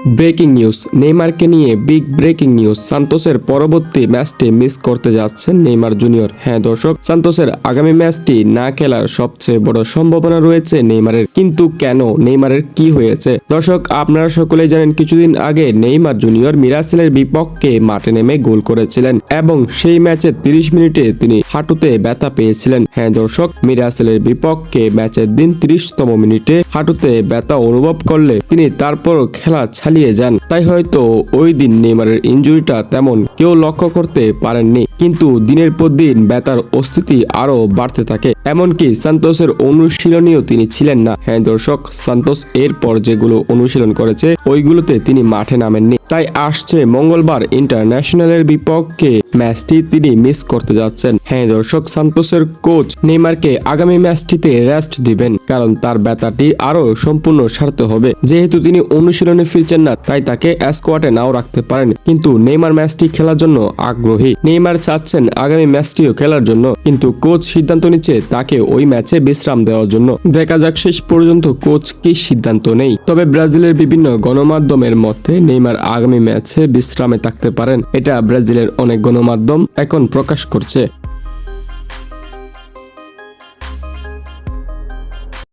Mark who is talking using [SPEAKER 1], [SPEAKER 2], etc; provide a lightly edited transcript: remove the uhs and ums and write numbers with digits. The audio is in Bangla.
[SPEAKER 1] ব্রেকিং নিউজ, নেইমারকে নিয়ে বিগ ব্রেকিং নিউজ। সান্তোসের পরবর্তী ম্যাচটি মিস করতে যাচ্ছেন নেইমার জুনিয়র। হ্যাঁ দর্শক, সান্তোসের আগামী ম্যাচটি না খেলার সবচেয়ে বড় সম্ভাবনা রয়েছে নেইমারের। কিন্তু কেন, নেইমারের কি হয়েছে? দর্শক, আপনারা সকলেই জানেন কিছুদিন আগে নেইমার জুনিয়র মিরাসেলের বিপক্ষে মাঠে নেমে গোল করেছিলেন এবং সেই ম্যাচের 30 মিনিটে তিনি হাঁটুতে ব্যথা পেয়েছিলেন। হ্যাঁ দর্শক, মিরাসেলের বিপক্ষে ম্যাচের দিন 30তম মিনিটে হাঁটুতে ব্যথা অনুভব করলে তিনি তারপরও খেলা চালিয়ে যান। তাই হয়তো ওই দিন নেইমারের ইনজুরিটা তেমন কেউ লক্ষ্য করতে পারেননি, কিন্তু দিনের পর দিন ব্যথার অস্তিত্ব আরো বাড়তে থাকে। এমনকি সান্তোসের অনুশীলনীও তিনি ছিলেন না। হ্যাঁ দর্শক, সান্তোস এরপর যেগুলো অনুশীলন করেছে ওইগুলোতে তিনি মাঠে নামেননি। তাই আসছে মঙ্গলবার ইন্টারন্যাশনালের বিপক্ষে ম্যাচটি তিনি মিস করতে যাচ্ছেন। হ্যাঁ দর্শক, সান্তোসের কোচ নেইমারকে আগামী ম্যাচটিতে রেস্ট দিবেন, কারণ তার ব্যথাটি আরো সম্পূর্ণ সারতে হবে। যেহেতু তিনি অনুশীলনে ফিরছেন না, তাই তাকে স্কোয়াডে নাও রাখতে পারেন। কিন্তু নেইমার ম্যাচটি খেলার জন্য আগ্রহী। নেইমার চাচ্ছেন আগামী ম্যাচটিও খেলার জন্য, কিন্তু কোচ সিদ্ধান্ত নিচ্ছে তাকে ওই ম্যাচে বিশ্রাম দেওয়ার জন্য। দেখা যাক শেষ পর্যন্ত কোচ কি সিদ্ধান্ত নেই। তবে ব্রাজিলের বিভিন্ন গণমাধ্যমের মতে নেইমার আগামী ম্যাচে বিশ্রামে থাকতে পারেন, এটা ব্রাজিলের অনেক গণমাধ্যম এখন প্রকাশ করছে।